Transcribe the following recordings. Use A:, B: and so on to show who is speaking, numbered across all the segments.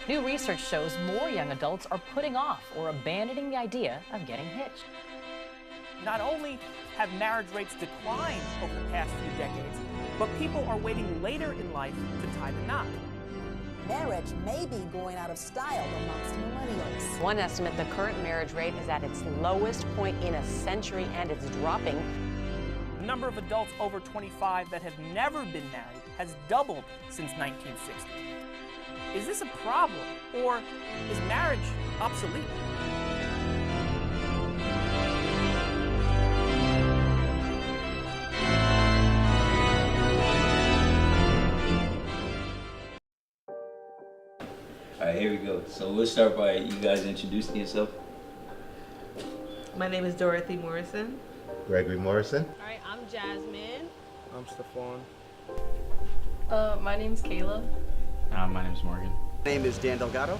A: New research shows more young adults are putting off or abandoning the idea of getting hitched.
B: Not only have marriage rates declined over the past few decades, but people are waiting later in life to tie the knot.
C: Marriage may be going out of style amongst millennials.
D: One estimate, the current marriage rate is at its lowest point in a century, and it's dropping.
B: The number of adults over 25 that have never been married has doubled since 1960. Is this a problem, or is marriage obsolete?
E: All right, here we go. So we'll start by you guys introducing yourself.
F: My name is Dorothy Morrison.
G: Gregory Morrison.
H: All right, I'm Jasmine.
I: I'm Stephon.
H: My name's Kayla.
J: My name's Morgan.
I: My name is Dan Delgado.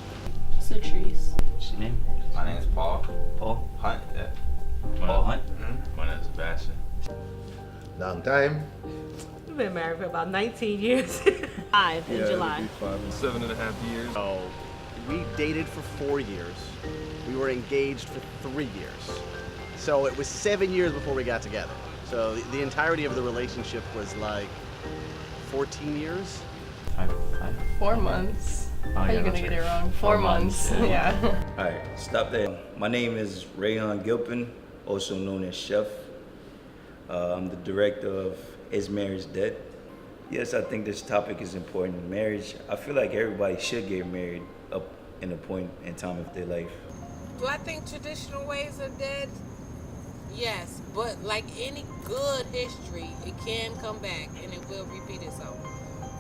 H: Latrice.
J: What's your name?
K: My name is Paul.
E: Paul
K: Hunt. Yeah.
E: Paul Hunt.
K: My name is Sebastian.
G: Long time.
F: We've been married for about 19 years.
H: 5 in July.
I: 5 and 7.5 years.
L: So we dated for 4 years. We were engaged for 3 years. So it was 7 years before we got together. So the entirety of the relationship was like 14 years.
H: 4 months.
J: Oh,
H: How are you gonna get it wrong? 4 months. Yeah.
E: All right, stop there. My name is Rayhan Gilpin, also known as Chef. I'm the director of Is Marriage Dead? Yes, I think this topic is important. Marriage, I feel like everybody should get married up in a point in time of their life.
M: Do I think traditional ways are dead? Yes, but like any good history, it can come back and it will repeat itself.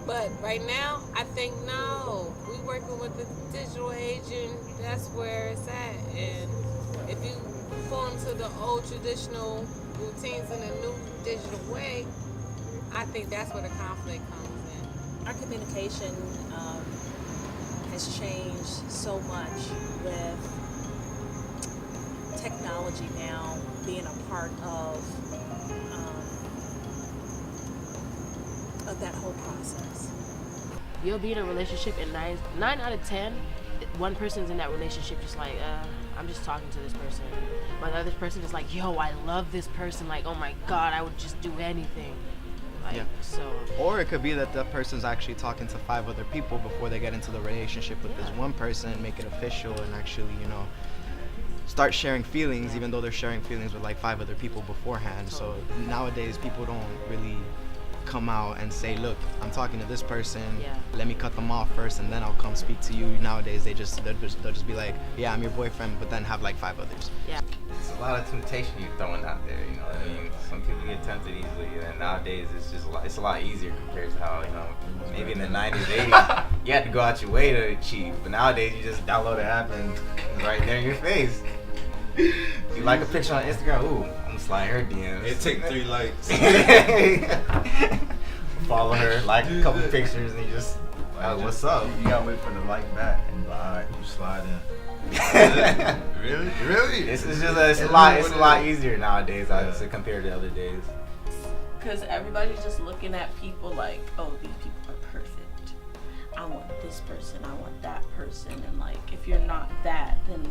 M: But right now, I think no. We working with the digital age, and that's where it's at. And if you fall into the old traditional routines in a new digital way, I think that's where the conflict comes in.
C: Our communication has changed so much with technology now being a part of that whole process.
H: You'll be in a relationship, and 9 out of 10, one person's in that relationship just like, I'm just talking to this person. But the other person is like, yo, I love this person. Like, oh my God, I would just do anything. Like,
I: Yeah.
H: So.
I: Or it could be that that person's actually talking to 5 other people before they get into the relationship with this one person and make it official and actually, start sharing feelings, even though they're sharing feelings with like 5 other people beforehand. So nowadays people don't really come out and say, look, I'm talking to this person, let me cut them off first and then I'll come speak to you. Nowadays they'll just be like, yeah, I'm your boyfriend, but then have like 5 others.
H: Yeah.
K: It's a lot of temptation you're throwing out there, you know what I mean? Some people get tempted easily, and nowadays it's a lot easier compared to how, maybe in the 90s, 80s, you had to go out your way to cheat, but nowadays you just download an app and it's right there in your face. You like a picture on Instagram, ooh, I'm gonna slide her DMs.
N: It take 3 likes.
K: Follow her, like a couple pictures, and you just, what's up?
N: You gotta wait for the like back, and alright, you slide in. Really?
K: It's a lot easier nowadays, I would say, compared to other days.
H: Because everybody's just looking at people like, oh, these people are perfect. I want this person, I want that person, and like, if you're not that, then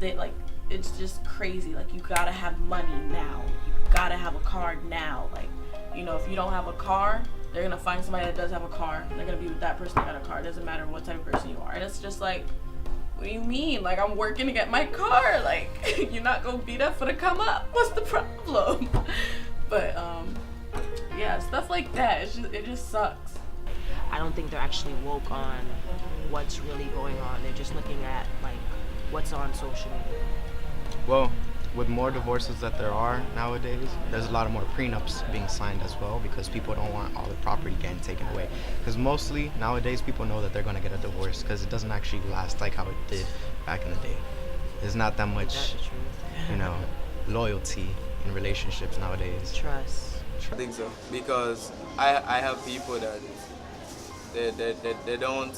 H: they like, it's just crazy. Like, you gotta have money now. You gotta have a car now. Like, if you don't have a car, they're gonna find somebody that does have a car. They're gonna be with that person that got a car. It doesn't matter what type of person you are. And it's just like, what do you mean? Like, I'm working to get my car. Like, you're not gonna be there for the come up. What's the problem? But yeah, stuff like that. It just sucks. I don't think they're actually woke on what's really going on. They're just looking at like what's on social media.
I: Well, with more divorces that there are nowadays, there's a lot of more prenups being signed as well because people don't want all the property getting taken away. Because mostly nowadays people know that they're going to get a divorce because it doesn't actually last like how it did back in the day. There's not that much, loyalty in relationships nowadays.
H: Trust.
O: I think so, because I have people that they don't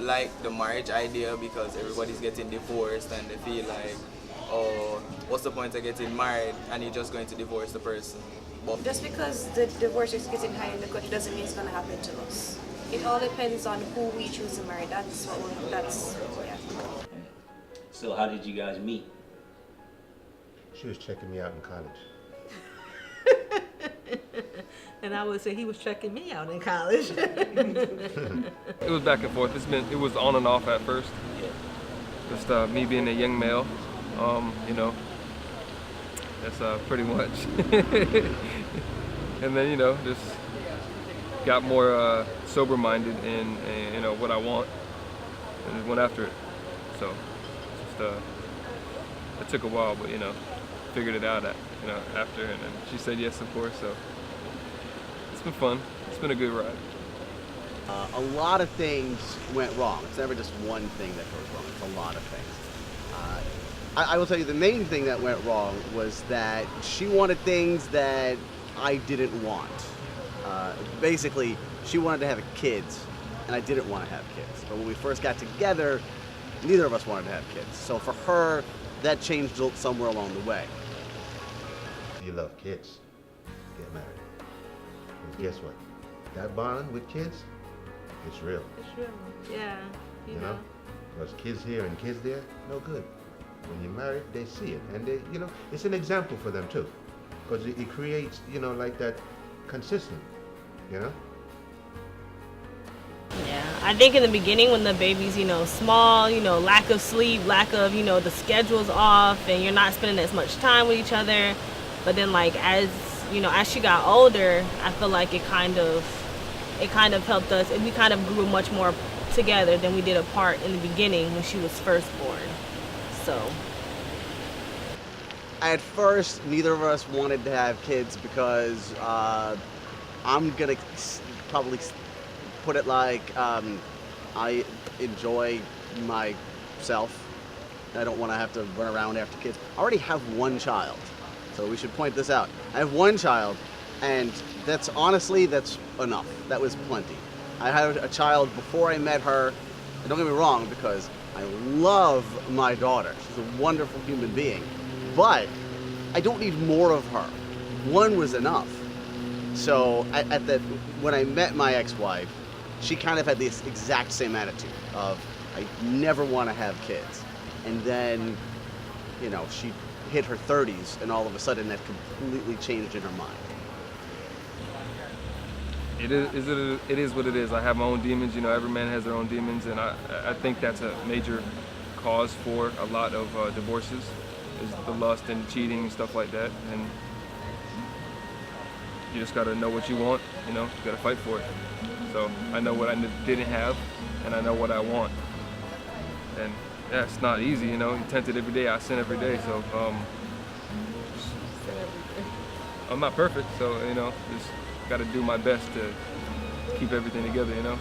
O: like the marriage idea because everybody's getting divorced and they feel like, oh, what's the point of getting married and you're just going to divorce the person?
P: Just because the divorce is getting high in the country doesn't mean it's going to happen to us. It all depends on who we choose to marry. Yeah.
Q: So how did you guys meet?
G: She was checking me out in college.
F: And I would say he was checking me out in college.
R: It was back and forth. It was on and off at first. Just me being a young male, you know, that's pretty much. And then, you know, just got more sober-minded in you know, what I want, and just went after it. So just it took a while, but you know, figured it out you know, after, and then she said yes, of course. So it's been fun. It's been a good ride.
L: A lot of things went wrong. It's never just one thing that goes wrong. It's a lot of things. I will tell you the main thing that went wrong was that she wanted things that I didn't want. Basically, she wanted to have kids, and I didn't want to have kids. But when we first got together, neither of us wanted to have kids. So for her, that changed somewhere along the way.
G: You love kids, get married. And guess what? That bond with kids, it's real.
F: It's real. Yeah.
G: You know? Because kids here and kids there, no good. When you're married, they see it. And they, you know, it's an example for them too. Because it creates, you know, like that consistent, you know?
H: Yeah, I think in the beginning when the baby's, you know, small, you know, lack of sleep, lack of, you know, the schedule's off and you're not spending as much time with each other. But then like as, you know, as she got older, I feel like it kind of helped us, and we kind of grew much more together than we did apart in the beginning when she was first born. So
L: at first, neither of us wanted to have kids because I'm gonna probably put it like I enjoy myself. I don't want to have to run around after kids. I already have one child, so we should point this out. I have one child, and that's enough. That was plenty. I had a child before I met her, and don't get me wrong, because I love my daughter. She's a wonderful human being, but I don't need more of her. One was enough. So when I met my ex-wife, she kind of had this exact same attitude of, I never want to have kids. And then, you know, she hit her 30s, and all of a sudden that completely changed in her mind.
R: It is what it is. I have my own demons. You know, every man has their own demons, and I think that's a major cause for a lot of divorces, is the lust and cheating and stuff like that. And you just gotta know what you want. You know, you gotta fight for it. So I know what I didn't have, and I know what I want. And yeah, it's not easy. You know, I'm tempted every day. I sin every day. So I'm not perfect. So you know, just got to do my best to keep everything together, you know?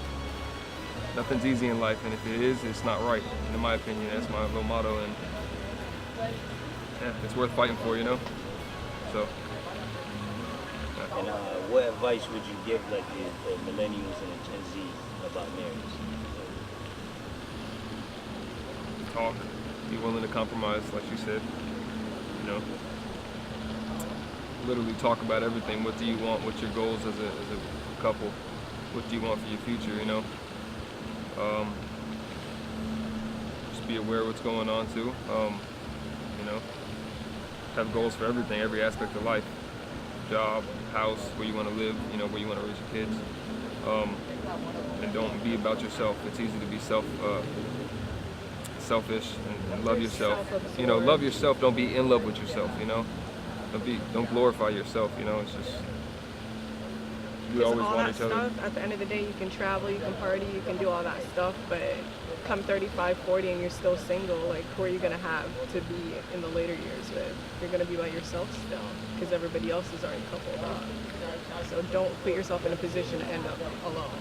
R: Nothing's easy in life, and if it is, it's not right, in my opinion. That's my little motto, and yeah, it's worth fighting for, you know? So.
Q: And what advice would you give, like, the millennials and the Gen Z about marriage?
R: Talk, be willing to compromise, like you said, you know? Literally talk about everything. What do you want? What's your goals as a couple? What do you want for your future, you know? Just be aware of what's going on too. You know, have goals for everything, every aspect of life. Job, house, where you want to live, you know, where you want to raise your kids. And don't be about yourself. It's easy to be selfish and love yourself. You know, love yourself, don't be in love with yourself, you know? Don't glorify yourself, you know, it's just, we always want each other.
S: Stuff, at the end of the day, you can travel, you can party, you can do all that stuff, but come 35, 40 and you're still single, like, who are you going to have to be in the later years with? You're going to be by yourself still, because everybody else is already coupled up. So don't put yourself in a position to end up alone.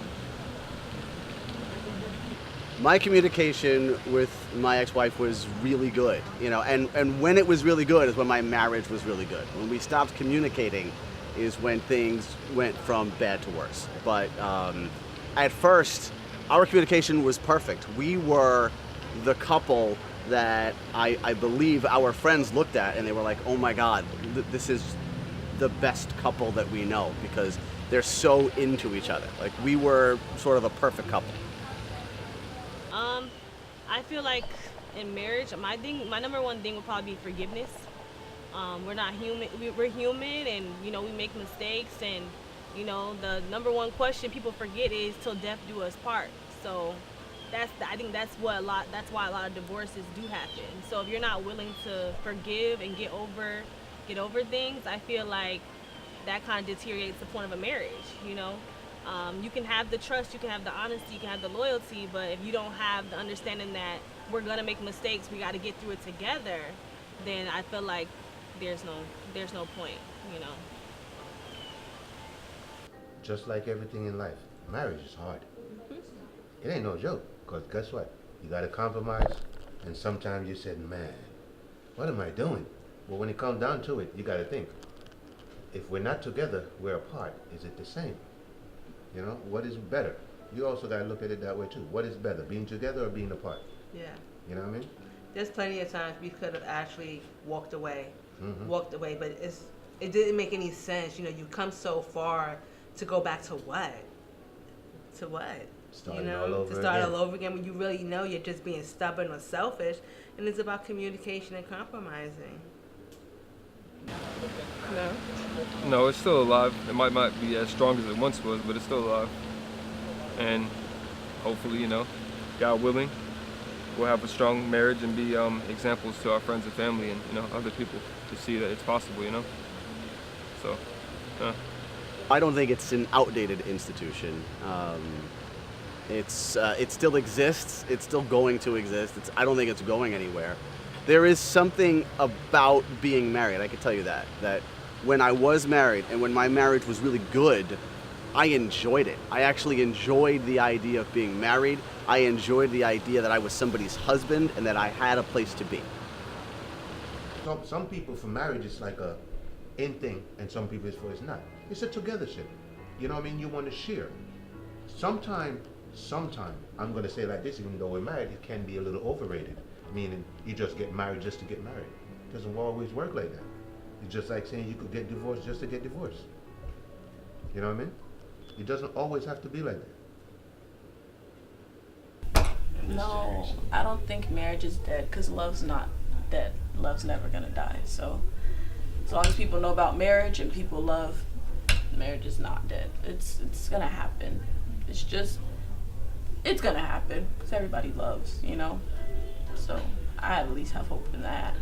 L: My communication with my ex-wife was really good, you know, and when it was really good is when my marriage was really good. When we stopped communicating is when things went from bad to worse. But at first, our communication was perfect. We were the couple that I believe our friends looked at and they were like, oh my God, this is the best couple that we know, because They're so into each other. Like, we were sort of a perfect couple.
T: I feel like in marriage, my number one thing would probably be forgiveness. We're not human. We're human, and we make mistakes. And the number one question people forget is "till death do us part." So I think that's why a lot of divorces do happen. So if you're not willing to forgive and get over things, I feel like that kind of deteriorates the point of a marriage. You can have the trust, you can have the honesty, you can have the loyalty, but if you don't have the understanding that we're gonna make mistakes, we got to get through it together, then I feel like there's no point.
G: Just like everything in life, marriage is hard. It ain't no joke, because guess what? You got to compromise, and sometimes you said, man, what am I doing? Well, when it comes down to it, you got to think, if we're not together, we're apart. Is it the same? What is better? You also got to look at it that way too. What is better, being together or being apart?
F: Yeah.
G: You know what I mean?
F: There's plenty of times we could have actually walked away, but it didn't make any sense. You come so far to go back to what? To what?
G: Starting all over
F: to start
G: again.
F: all over again when you really know you're just being stubborn or selfish, and it's about communication and compromising.
R: No, it's still alive. It might not be as strong as it once was, but it's still alive. And hopefully, God willing, we'll have a strong marriage and be examples to our friends and family and other people to see that it's possible. So.
L: I don't think it's an outdated institution. It still exists. It's still going to exist. I don't think it's going anywhere. There is something about being married, I can tell you that when I was married and when my marriage was really good, I enjoyed it. I actually enjoyed the idea of being married. I enjoyed the idea that I was somebody's husband and that I had a place to be.
G: Some people, for marriage, it's like a in thing, and some people it's not. It's a togethership. You know what I mean? You want to share. Sometime, I'm going to say like this, even though we're married, it can be a little overrated. Meaning you just get married just to get married. It doesn't always work like that. It's just like saying you could get divorced just to get divorced. You know what I mean? It doesn't always have to be like that.
H: No, I don't think marriage is dead, because love's not dead. Love's never gonna die. So as long as people know about marriage and people love, marriage is not dead. It's gonna happen. It's gonna happen because everybody loves, So I at least have hope in that.